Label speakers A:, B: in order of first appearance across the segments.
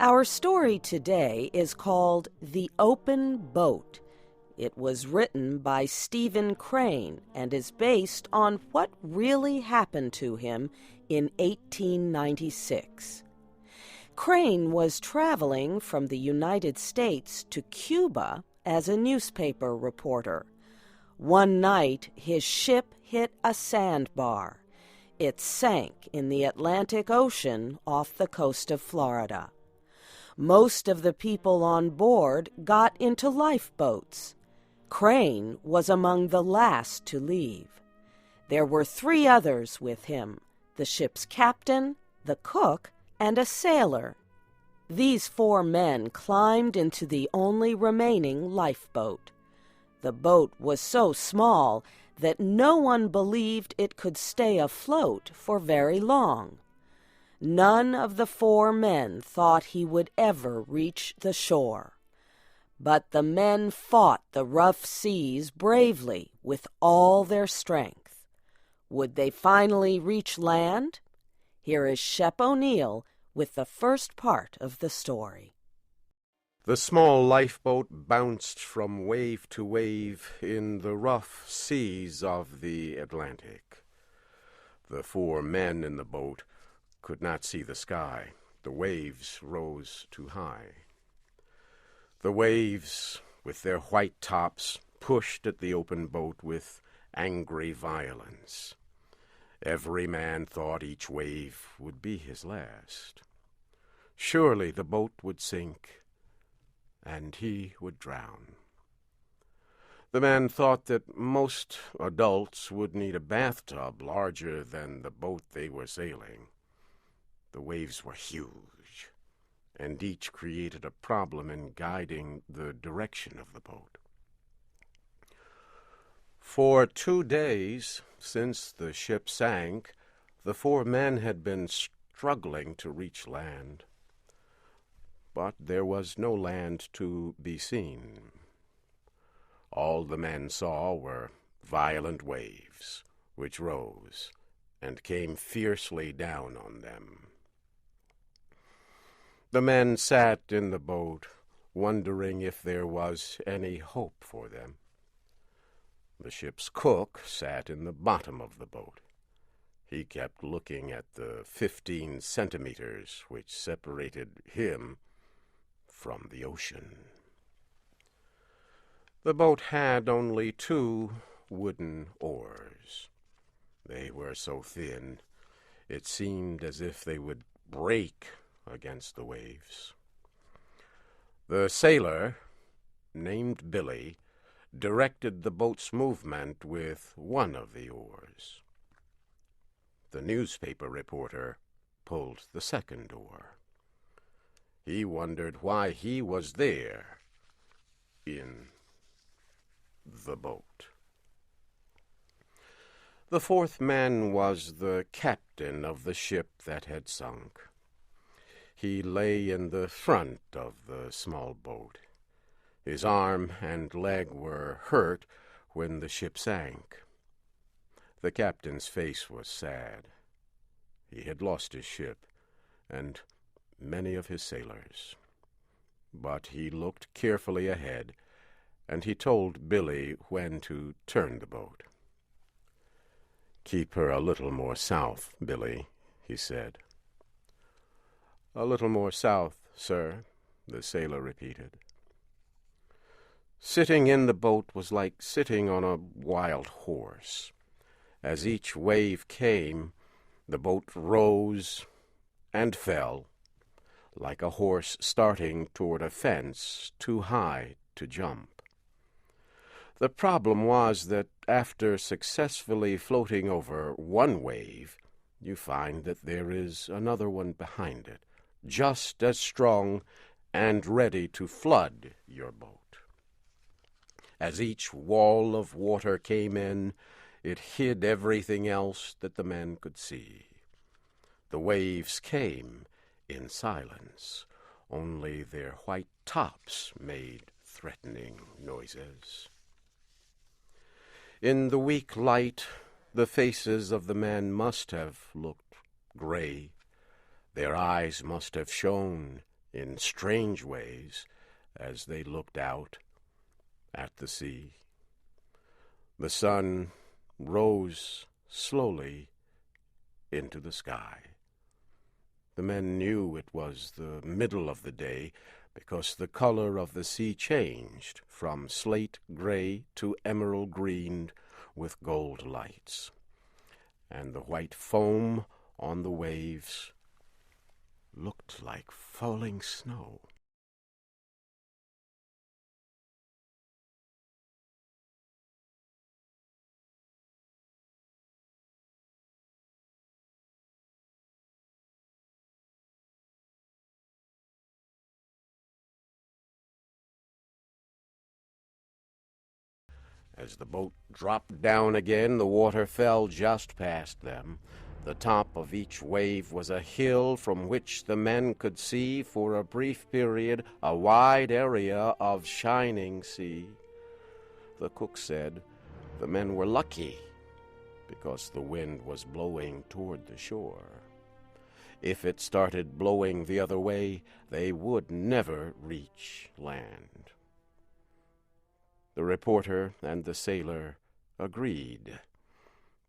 A: Our story today is called The Open Boat. It was written by Stephen Crane and is based on what really happened to him in 1896. Crane was traveling from the United States to Cuba as a newspaper reporter. One night, his ship hit a sandbar. It sank in the Atlantic Ocean off the coast of Florida. Most of the people on board got into lifeboats. Crane was among the last to leave. There were 3 others with him, the ship's captain, the cook, and a sailor. These 4 men climbed into the only remaining lifeboat. The boat was so small that no one believed it could stay afloat for very long. None of the 4 men thought he would ever reach the shore. But the men fought the rough seas bravely with all their strength. Would they finally reach land? Here is Shep O'Neill with the first part of the story.
B: The small lifeboat bounced from wave to wave in the rough seas of the Atlantic. The 4 men in the boat could not see the sky. The waves rose too high. The waves, with their white tops, pushed at the open boat with angry violence. Every man thought each wave would be his last. Surely the boat would sink, and he would drown. The man thought that most adults would need a bathtub larger than the boat they were sailing. The waves were huge, and each created a problem in guiding the direction of the boat. For 2 days, since the ship sank, the 4 men had been struggling to reach land. But there was no land to be seen. All the men saw were violent waves, which rose and came fiercely down on them. The men sat in the boat, wondering if there was any hope for them. The ship's cook sat in the bottom of the boat. He kept looking at the 15 centimeters which separated him from the ocean. The boat had only 2 wooden oars. They were so thin, it seemed as if they would break against the waves. The sailor, named Billy, directed the boat's movement with one of the oars. The newspaper reporter pulled the second oar. He wondered why he was there in the boat. The 4th man was the captain of the ship that had sunk. He lay in the front of the small boat. His arm and leg were hurt when the ship sank. The captain's face was sad. He had lost his ship and many of his sailors. But he looked carefully ahead, and he told Billy when to turn the boat. "Keep her a little more south, Billy," he said. "A little more south, sir," the sailor repeated. Sitting in the boat was like sitting on a wild horse. As each wave came, the boat rose and fell, like a horse starting toward a fence too high to jump. The problem was that after successfully floating over one wave, you find that there is another one behind it, just as strong and ready to flood your boat. As each wall of water came in, it hid everything else that the men could see. The waves came in silence. Only their white tops made threatening noises. In the weak light, the faces of the men must have looked gray. Their eyes must have shone in strange ways as they looked out at the sea. The sun rose slowly into the sky. The men knew it was the middle of the day because the color of the sea changed from slate gray to emerald green with gold lights, and the white foam on the waves looked like falling snow. As the boat dropped down again, the water fell just past them. The top of each wave was a hill from which the men could see for a brief period a wide area of shining sea. The cook said the men were lucky because the wind was blowing toward the shore. If it started blowing the other way, they would never reach land. The reporter and the sailor agreed,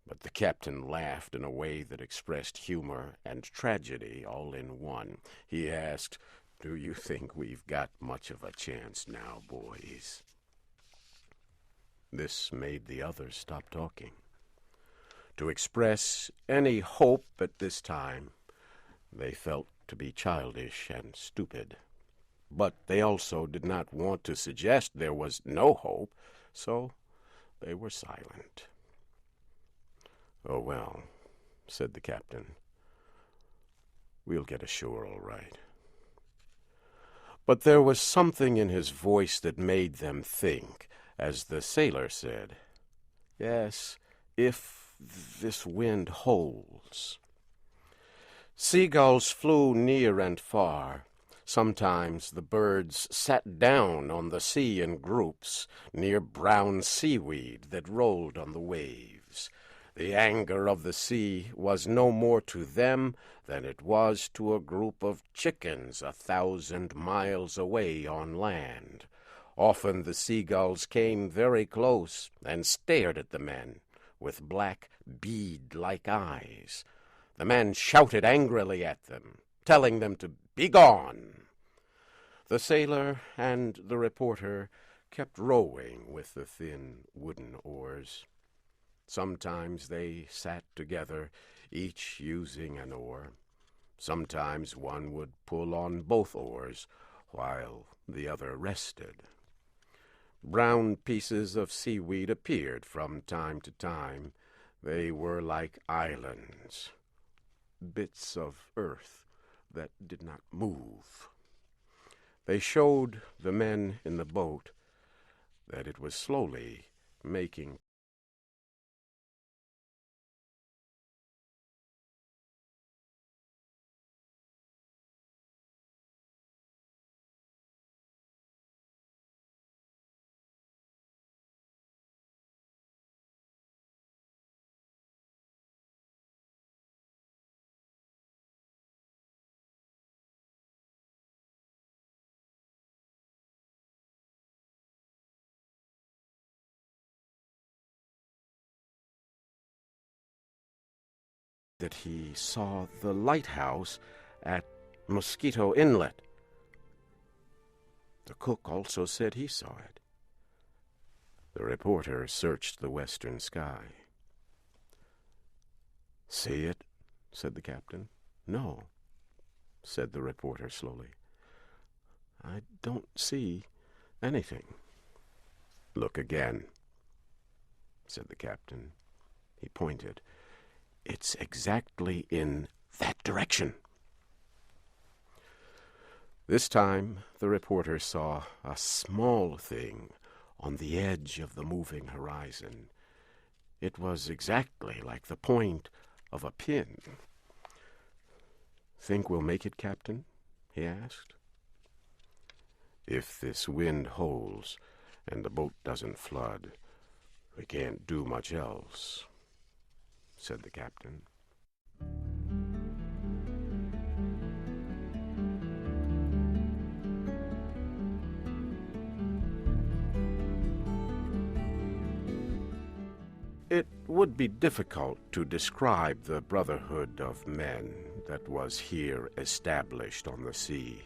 B: but the captain laughed in a way that expressed humor and tragedy all in one. He asked, "Do you think we've got much of a chance now, boys?" This made the others stop talking. To express any hope at this time, they felt to be childish and stupid. But they also did not want to suggest there was no hope, so they were silent. "Oh, well," said the captain, "we'll get ashore all right." But there was something in his voice that made them think, as the sailor said, "Yes, if this wind holds." Seagulls flew near and far. Sometimes the birds sat down on the sea in groups near brown seaweed that rolled on the waves. The anger of the sea was no more to them than it was to a group of chickens 1,000 miles away on land. Often the seagulls came very close and stared at the men with black bead-like eyes. The men shouted angrily at them, telling them to be gone. The sailor and the reporter kept rowing with the thin wooden oars. Sometimes they sat together, each using an oar. Sometimes one would pull on both oars, while the other rested. Brown pieces of seaweed appeared from time to time. They were like islands, bits of earth that did not move. They showed the men in the boat that it was slowly making that he saw the lighthouse at Mosquito Inlet. The cook also said he saw it. The reporter searched the western sky. "See it?" said the captain. "No," said the reporter slowly. "I don't see anything." "Look again," said the captain. He pointed. "It's exactly in that direction." This time the reporter saw a small thing on the edge of the moving horizon. It was exactly like the point of a pin. "Think we'll make it, Captain?" he asked. "If this wind holds and the boat doesn't flood, we can't do much else," said the captain. would be difficult to describe the brotherhood of men that was here established on the sea.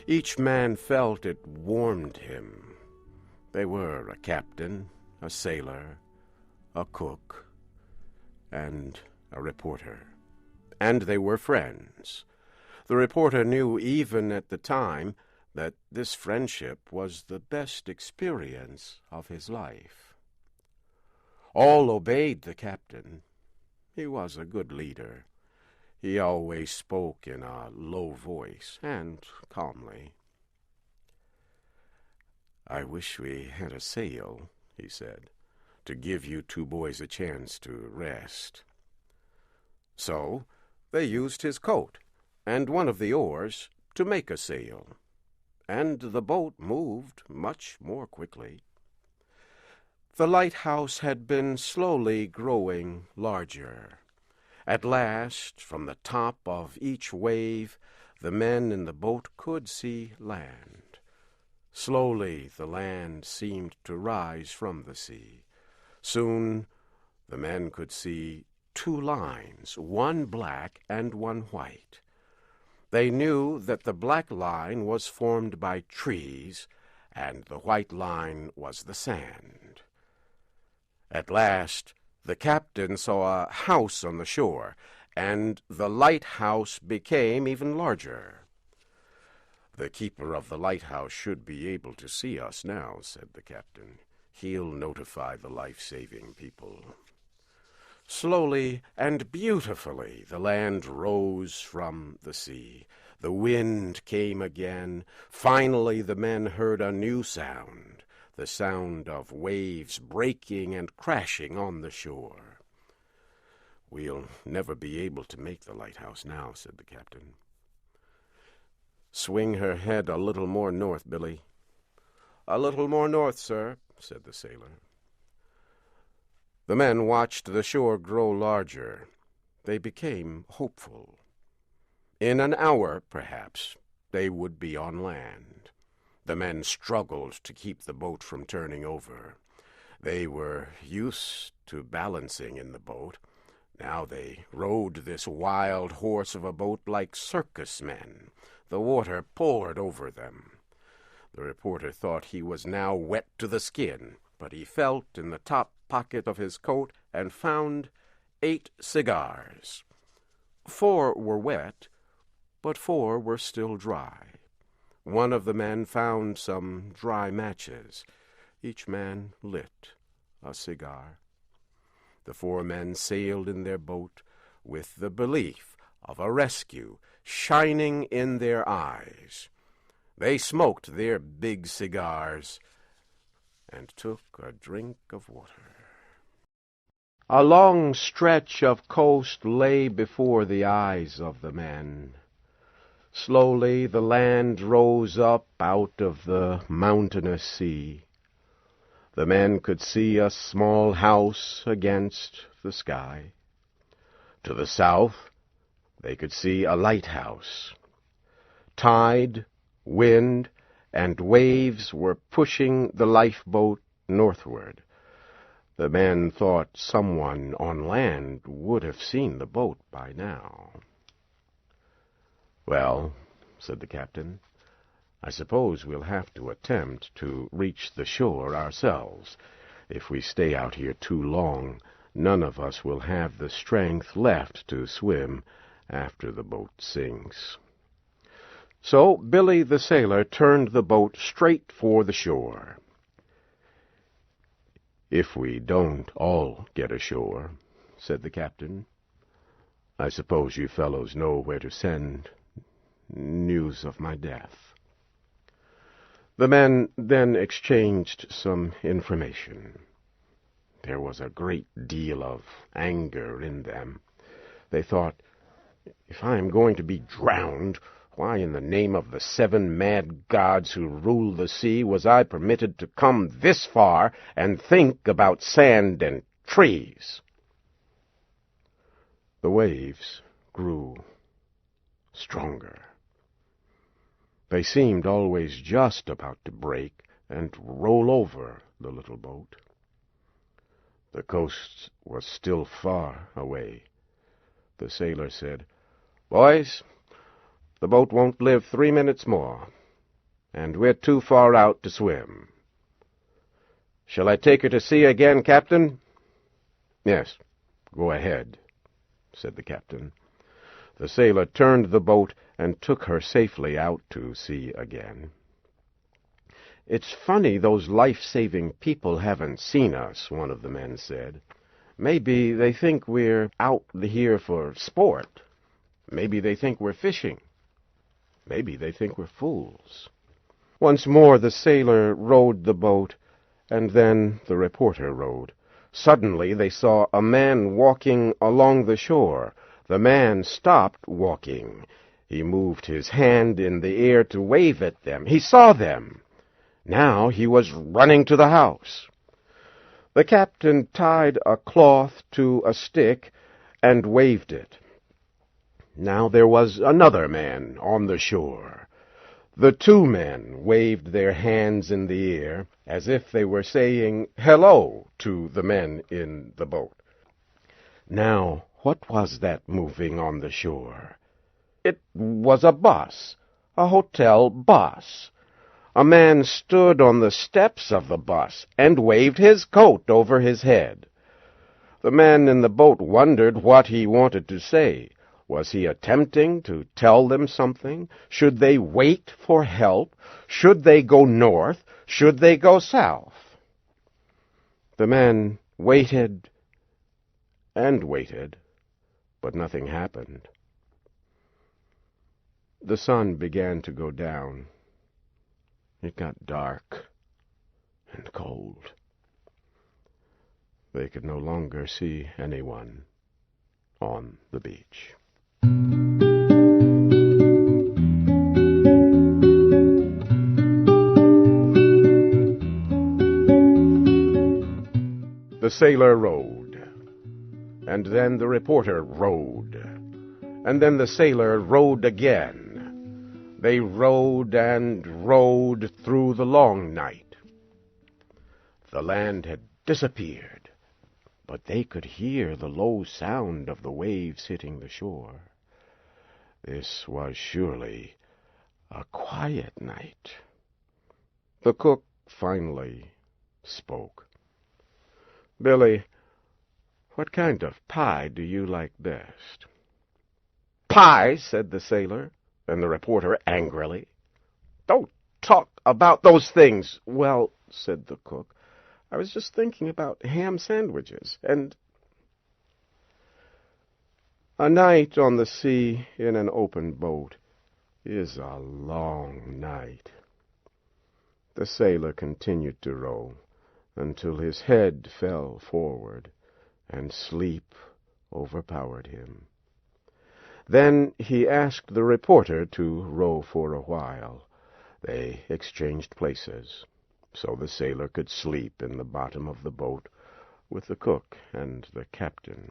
B: Each man felt it warmed him. They were a captain, a sailor, a cook, and a reporter. And they were friends. The reporter knew even at the time that this friendship was the best experience of his life. All obeyed the captain. He was a good leader. He always spoke in a low voice and calmly. "I wish we had a sail," he said, "to give you two boys a chance to rest." So they used his coat and one of the oars to make a sail, and the boat moved much more quickly. The lighthouse had been slowly growing larger. At last, from the top of each wave, the men in the boat could see land. Slowly the land seemed to rise from the sea. Soon the men could see two lines, one black and one white. They knew that the black line was formed by trees, and the white line was the sand. At last the captain saw a house on the shore, and the lighthouse became even larger. "The keeper of the lighthouse should be able to see us now," said the captain. "He'll notify the life-saving people." Slowly and beautifully the land rose from the sea. The wind came again. Finally the men heard a new sound, the sound of waves breaking and crashing on the shore. "We'll never be able to make the lighthouse now," said the captain. "Swing her head a little more north, Billy." "A little more north, sir," said the sailor. The men watched the shore grow larger. They became hopeful. In an hour, perhaps, they would be on land. The men struggled to keep the boat from turning over. They were used to balancing in the boat. Now they rode this wild horse of a boat like circus men. The water poured over them. The reporter thought he was now wet to the skin, but he felt in the top pocket of his coat and found 8 cigars. 4 were wet, but 4 were still dry. One of the men found some dry matches. Each man lit a cigar. The 4 men sailed in their boat with the belief of a rescue shining in their eyes. They smoked their big cigars and took a drink of water. A long stretch of coast lay before the eyes of the men. Slowly the land rose up out of the mountainous sea. The men could see a small house against the sky. To the south, they could see a lighthouse. Tide, wind, and waves were pushing the lifeboat northward. The men thought someone on land would have seen the boat by now. "Well," said the captain, "I suppose we'll have to attempt to reach the shore ourselves. If we stay out here too long, none of us will have the strength left to swim after the boat sinks." So Billy the sailor turned the boat straight for the shore. "If we don't all get ashore," said the captain, "I suppose you fellows know where to send news of my death." The men then exchanged some information. There was a great deal of anger in them. They thought, "If I am going to be drowned, why in the name of the 7 mad gods who rule the sea was I permitted to come this far and think about sand and trees?" The waves grew stronger. They seemed always just about to break and roll over the little boat. The coast was still far away. The sailor said, "Boys, the boat won't live 3 minutes more, and we're too far out to swim. Shall I take her to sea again, Captain?" "Yes, go ahead," said the captain. The sailor turned the boat and took her safely out to sea again. "It's funny those life-saving people haven't seen us," one of the men said. "Maybe they think we're out here for sport. Maybe they think we're fishing. Maybe they think we're fools." Once more the sailor rowed the boat, and then the reporter rowed. Suddenly they saw a man walking along the shore. The man stopped walking. He moved his hand in the air to wave at them. He saw them. Now he was running to the house. The captain tied a cloth to a stick and waved it. Now there was another man on the shore. The two men waved their hands in the air as if they were saying hello to the men in the boat. Now, what was that moving on the shore? It was a bus, a hotel bus. A man stood on the steps of the bus and waved his coat over his head. The man in the boat wondered what he wanted to say. Was he attempting to tell them something? Should they wait for help? Should they go north? Should they go south? The man waited and waited, but nothing happened. The sun began to go down. It got dark and cold. They could no longer see anyone on the beach. The sailor rowed, and then the reporter rowed, and then the sailor rowed again. They rowed and rowed through the long night. The land had disappeared, but they could hear the low sound of the waves hitting the shore. This was surely a quiet night. The cook finally spoke. "Billy, what kind of pie do you like best?" "Pie," said the sailor, and the reporter angrily. "Don't talk about those things." "Well," said the cook, "I was just thinking about ham sandwiches, and—" A night on the sea in an open boat is a long night. The sailor continued to row until his head fell forward and sleep overpowered him. Then he asked the reporter to row for a while. They exchanged places, so the sailor could sleep in the bottom of the boat with the cook and the captain.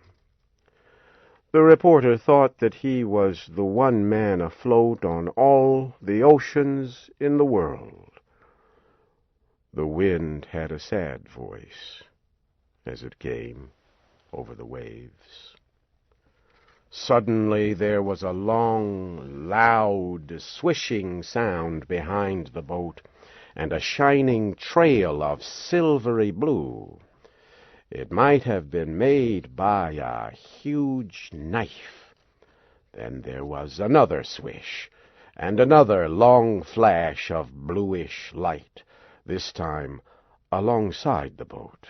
B: The reporter thought that he was the one man afloat on all the oceans in the world. The wind had a sad voice as it came over the waves. Suddenly there was a long, loud, swishing sound behind the boat, and a shining trail of silvery blue. It might have been made by a huge knife. Then there was another swish, and another long flash of bluish light, this time alongside the boat.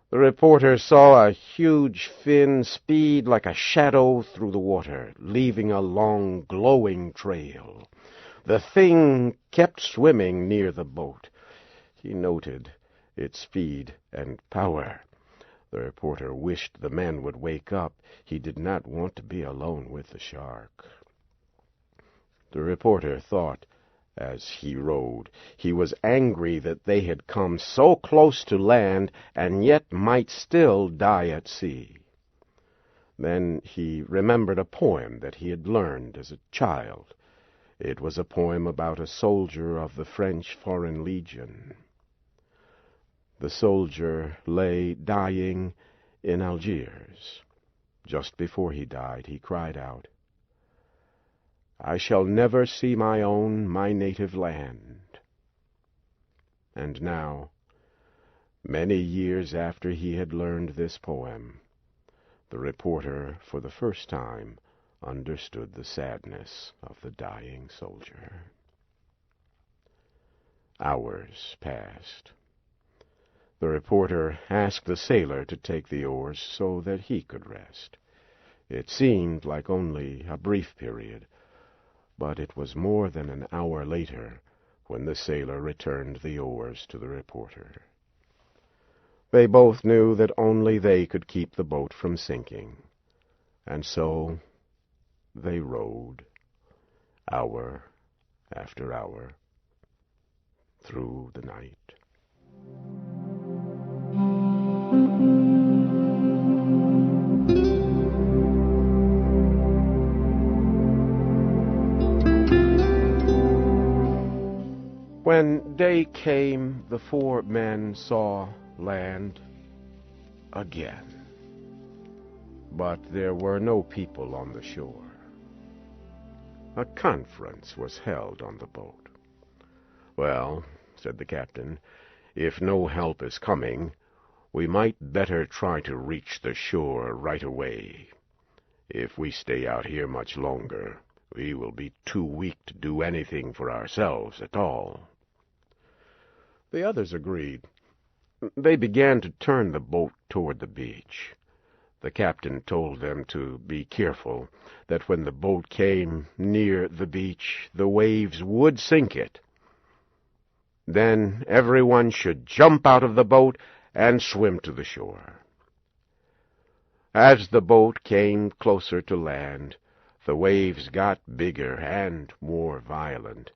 B: The reporter saw a huge fin speed like a shadow through the water, leaving a long, glowing trail. The thing kept swimming near the boat. He noted its speed and power. The reporter wished the men would wake up. He did not want to be alone with the shark. The reporter thought, as he rowed, he was angry that they had come so close to land and yet might still die at sea. Then he remembered a poem that he had learned as a child. It was a poem about a soldier of the French Foreign Legion. The soldier lay dying in Algiers. Just before he died, he cried out, "I shall never see my native land." And now, many years after he had learned this poem, the reporter for the first time understood the sadness of the dying soldier. Hours passed. The reporter asked the sailor to take the oars so that he could rest. It seemed like only a brief period, but it was more than an hour later when the sailor returned the oars to the reporter. They both knew that only they could keep the boat from sinking, and so they rowed, hour after hour, through the night. When day came, the four men saw land again. But there were no people on the shore. A conference was held on the boat. "Well," said the captain, "if no help is coming, we might better try to reach the shore right away. If we stay out here much longer, we will be too weak to do anything for ourselves at all." The others agreed. They began to turn the boat toward the beach. The captain told them to be careful, that when the boat came near the beach, the waves would sink it. Then everyone should jump out of the boat and swim to the shore. As the boat came closer to land, the waves got bigger and more violent.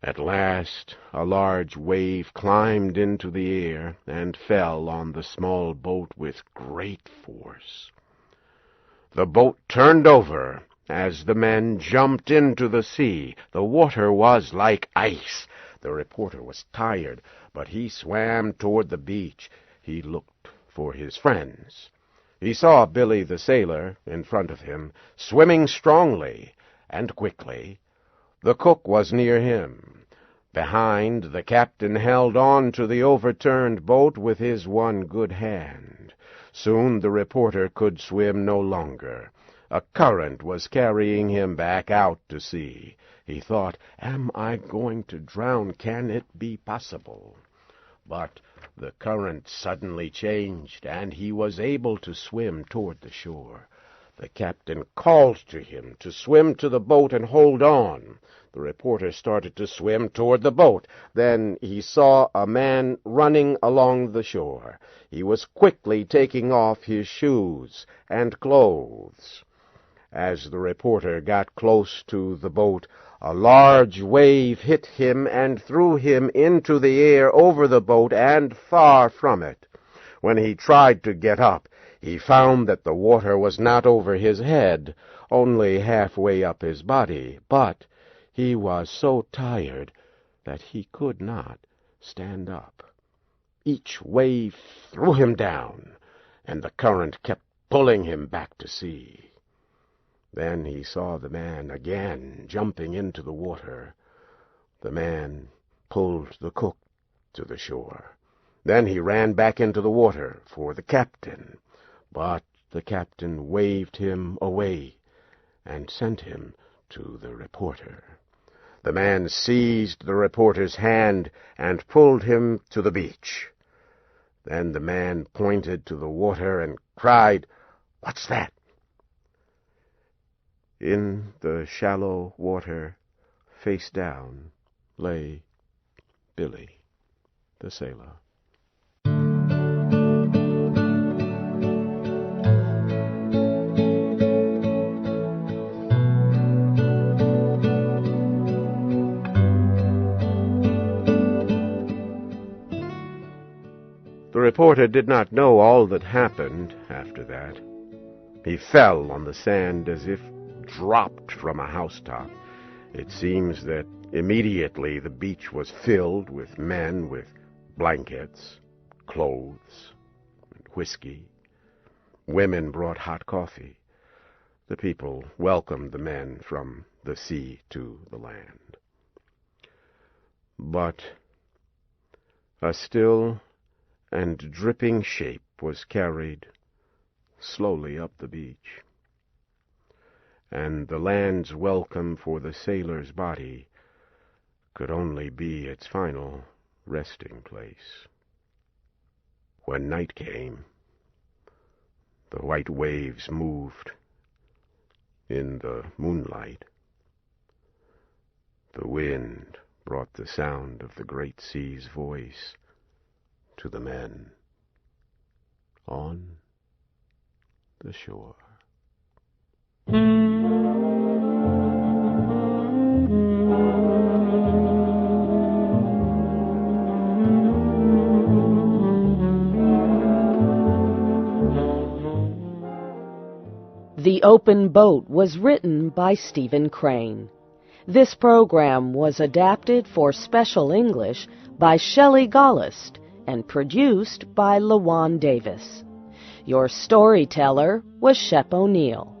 B: At last, a large wave climbed into the air and fell on the small boat with great force. The boat turned over as the men jumped into the sea. The water was like ice. The reporter was tired, but he swam toward the beach. He looked for his friends. He saw Billy the sailor in front of him, swimming strongly and quickly. The cook was near him. Behind, the captain held on to the overturned boat with his one good hand. Soon the reporter could swim no longer. A current was carrying him back out to sea. He thought, "Am I going to drown? Can it be possible?" But the current suddenly changed, and he was able to swim toward the shore. The captain called to him to swim to the boat and hold on. The reporter started to swim toward the boat. Then he saw a man running along the shore. He was quickly taking off his shoes and clothes. As the reporter got close to the boat, a large wave hit him and threw him into the air over the boat and far from it. When he tried to get up, he found that the water was not over his head, only halfway up his body, but he was so tired that he could not stand up. Each wave threw him down, and the current kept pulling him back to sea. Then he saw the man again jumping into the water. The man pulled the cook to the shore. Then he ran back into the water for the captain, but the captain waved him away and sent him to the reporter. The man seized the reporter's hand and pulled him to the beach. Then the man pointed to the water and cried, "What's that?" In the shallow water, face down, lay Billy the sailor. The reporter did not know all that happened after that. He fell on the sand as if dropped from a housetop. It seems that immediately the beach was filled with men with blankets, clothes and whiskey. Women brought hot coffee. The people welcomed the men from the sea to the land. But a still and dripping shape was carried slowly up the beach, and the land's welcome for the sailor's body could only be its final resting place. When night came, the white waves moved in the moonlight. The wind brought the sound of the great sea's voice to the men on the shore.
A: The Open Boat was written by Stephen Crane. This program was adapted for Special English by Shelley Gollust and produced by LaJuan Davis. Your storyteller was Shep O'Neill.